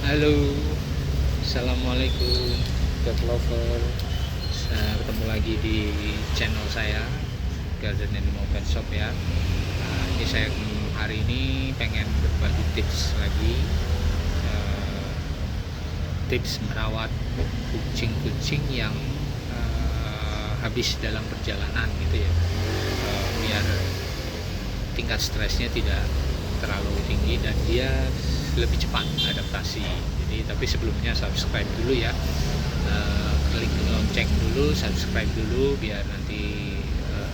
Halo, assalamualaikum cat lover. Saya ketemu lagi di channel saya, Garden Animal Pet Shop ya. Ini saya hari ini pengen berbagi tips lagi, tips merawat kucing-kucing yang habis dalam perjalanan gitu ya, biar tingkat stresnya tidak terlalu tinggi dan dia lebih cepat adaptasi. Jadi tapi sebelumnya subscribe dulu ya, klik lonceng dulu, subscribe dulu biar nanti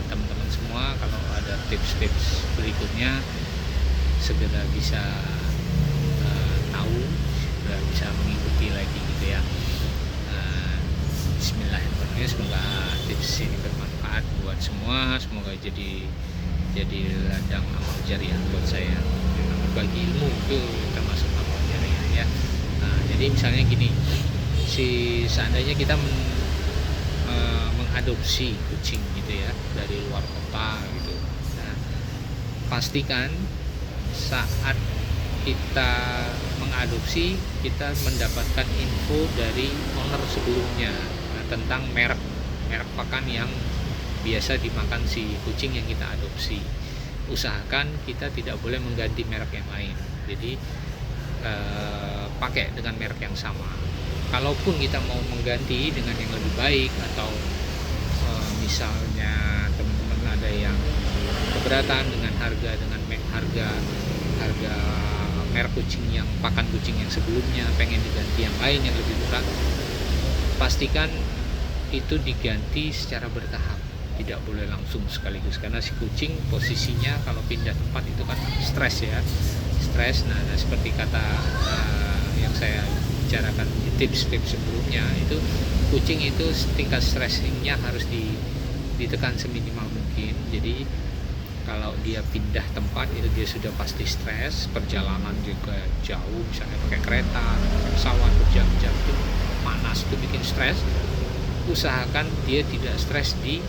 teman-teman semua kalau ada tips-tips berikutnya segera bisa tahu, segera bisa mengikuti lagi gitu ya. Bismillahirrahmanirrahim, semoga tips ini bermanfaat buat semua, semoga jadi ladang amal jariah buat saya. Berbagi ilmu itu termasuk amal jariah ya. Jadi misalnya gini, seandainya kita mengadopsi kucing gitu ya dari luar kota gitu. Nah, pastikan saat kita mengadopsi kita mendapatkan info dari owner sebelumnya tentang merek pakan yang biasa dimakan si kucing yang kita adopsi. Usahakan kita tidak boleh mengganti merek yang lain, jadi pakai dengan merek yang sama. Kalaupun kita mau mengganti dengan yang lebih baik atau misalnya teman-teman ada yang keberatan dengan harga merek kucing yang pakan kucing yang sebelumnya, pengen diganti yang lain yang lebih murah, pastikan itu diganti secara bertahap, tidak boleh langsung sekaligus, karena si kucing posisinya kalau pindah tempat itu kan stres ya, nah seperti kata yang saya bicarakan di tips-tips sebelumnya, itu kucing itu tingkat stressingnya harus ditekan seminimal mungkin. Jadi kalau dia pindah tempat itu dia sudah pasti stres, perjalanan juga jauh, misalnya pakai kereta, pakai pesawat berjam-jam itu panas, itu bikin stres. Usahakan dia tidak stres di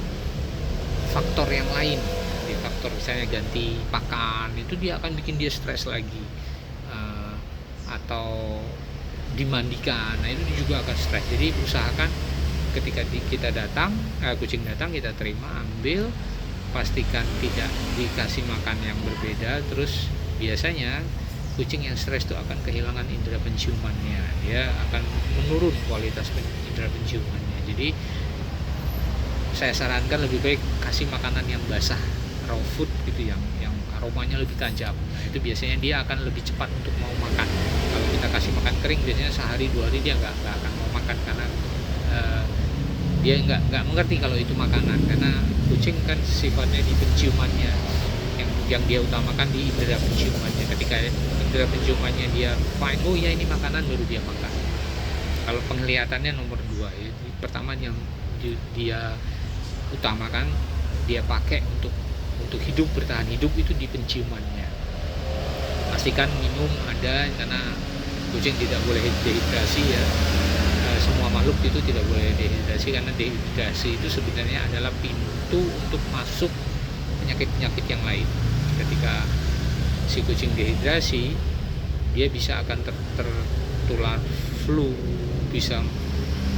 faktor yang lain, di faktor misalnya ganti pakan, itu dia akan bikin dia stres lagi, atau dimandikan, nah itu juga akan stres. Jadi usahakan ketika kita datang, kucing datang, kita terima, ambil, pastikan tidak dikasih makan yang berbeda. Terus biasanya kucing yang stres itu akan kehilangan indera penciumannya, dia akan menurun kualitas indera penciumannya. Jadi saya sarankan lebih baik kasih makanan yang basah, raw food gitu, yang aromanya lebih tajam. Nah itu biasanya dia akan lebih cepat untuk mau makan. Kalau kita kasih makan kering, biasanya sehari 2 hari dia nggak akan mau makan, karena dia nggak mengerti kalau itu makanan, karena kucing kan sifatnya di penciumannya, yang dia utamakan di indera penciumannya. Ketika indera penciumannya dia fine, oh ya ini makanan, baru dia makan. Kalau penglihatannya nomor 2 ya. Pertama yang dia utamakan, dia pakai untuk hidup, bertahan hidup itu di penciumannya. Pastikan minum ada, karena kucing tidak boleh dehidrasi ya. Semua makhluk itu tidak boleh dehidrasi, karena dehidrasi itu sebenarnya adalah pintu untuk masuk penyakit-penyakit yang lain. Ketika si kucing dehidrasi, dia bisa akan tertular flu, bisa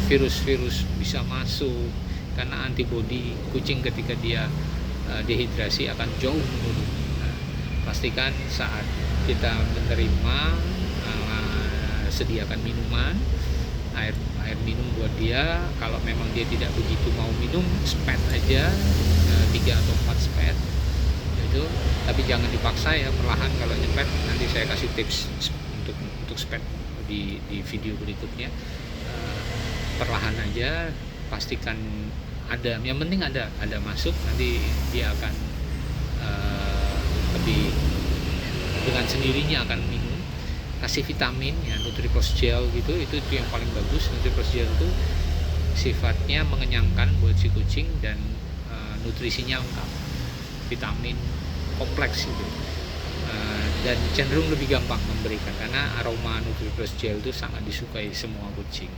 virus-virus bisa masuk, karena antibodi kucing ketika dia dehidrasi akan jauh menurun. Nah, pastikan saat kita menerima, sediakan minuman, air minum buat dia. Kalau memang dia tidak begitu mau minum, spet aja, 3 atau 4 spet itu, tapi jangan dipaksa ya, perlahan. Kalau nyepet nanti saya kasih tips untuk spet di video berikutnya. Perlahan aja, pastikan ada, yang penting ada masuk, nanti dia akan lebih dengan sendirinya akan minum. Kasih vitamin ya, Nutripos gel gitu, itu yang paling bagus. Nutripos gel itu sifatnya mengenyangkan buat si kucing dan nutrisinya lengkap, vitamin kompleks gitu, dan cenderung lebih gampang memberikan, karena aroma Nutripos gel itu sangat disukai semua kucing.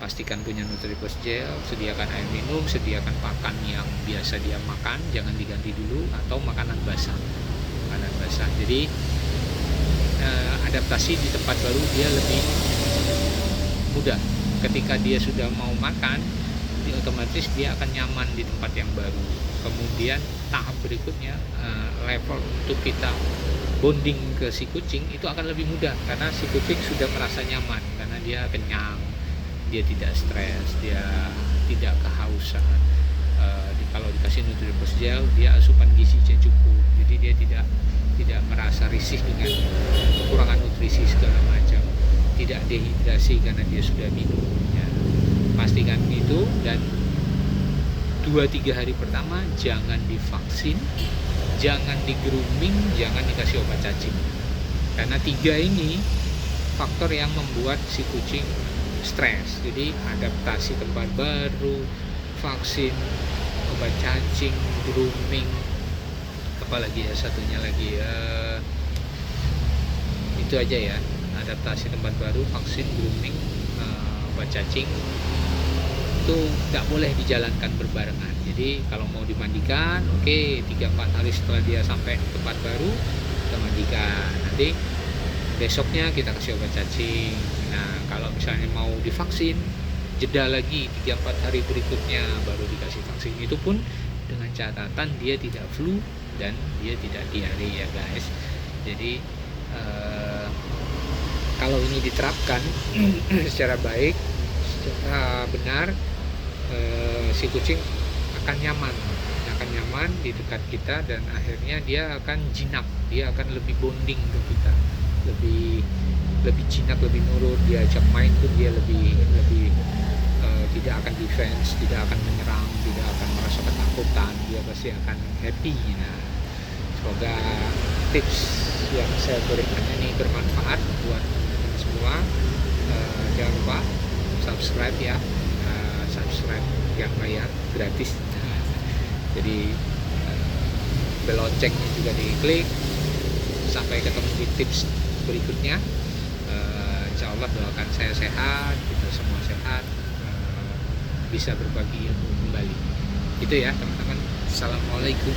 Pastikan punya Nutripos gel, sediakan air minum, sediakan pakan yang biasa dia makan, jangan diganti dulu, atau makanan basah. Jadi adaptasi di tempat baru dia lebih mudah. Ketika dia sudah mau makan, otomatis dia akan nyaman di tempat yang baru. Kemudian tahap berikutnya, level untuk kita bonding ke si kucing itu akan lebih mudah, karena si kucing sudah merasa nyaman, karena dia kenyang, dia tidak stres, dia tidak kehausan. Kalau dikasih Nutribus Gel, dia asupan gizinya cukup, jadi dia tidak merasa risih dengan kekurangan nutrisi segala macam, tidak dehidrasi karena dia sudah minum ya. Pastikan itu. Dan 2-3 hari pertama jangan divaksin, jangan di grooming, jangan dikasih obat cacing, karena 3 ini faktor yang membuat si kucing stres. Jadi adaptasi tempat baru, vaksin, obat cacing, grooming, apalagi ya satunya lagi ya, itu aja ya, adaptasi tempat baru, vaksin, grooming, obat cacing, itu nggak boleh dijalankan berbarengan. Jadi kalau mau dimandikan, oke, 3-4 hari setelah dia sampai di tempat baru kita mandikan, nanti besoknya kita kasih obat cacing. Nah kalau misalnya mau divaksin, jeda lagi 3-4 hari berikutnya baru dikasih vaksin. Itu pun dengan catatan dia tidak flu dan dia tidak diare ya guys. Jadi kalau ini diterapkan secara baik, secara benar, si kucing akan nyaman di dekat kita, dan akhirnya dia akan jinak, dia akan lebih bonding ke kita, lebih jinak, lebih nurut. Diajak main pun dia lebih tidak akan defense, tidak akan menyerang, tidak akan merasa ketakutan, dia pasti akan happy. Nah, semoga tips yang saya berikan ini bermanfaat buat teman-teman semua. Jangan lupa subscribe ya, subscribe yang bayar gratis. Jadi bel loncengnya juga diklik. Sampai ketemu di tips berikutnya. Insya Allah doakan saya sehat, kita semua sehat, bisa berbagi ilmu kembali. Itu ya teman-teman. Assalamualaikum.